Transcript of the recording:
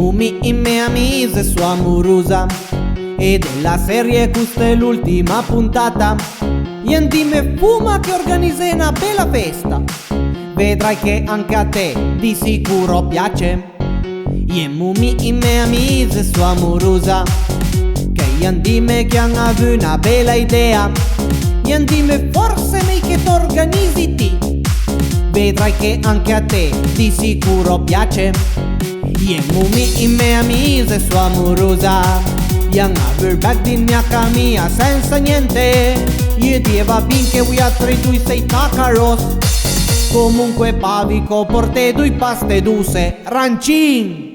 Mumi in me amise sua amorosa e della serie questa è l'ultima puntata. Yendi me fuma che organizza una bella festa, vedrai che anche a te di sicuro piace. Mumi in me amise sua amorosa che yendi me che hanno avuto una bella idea. Yendi me forse me che t'organizzi ti, vedrai che anche a te di sicuro piace. Mumi in me amise sua amorosa, yang aver back di gnacca mia senza niente. Io dieva bin che we altri due sei taccaros. Comunque pavico porte due paste duse rancin.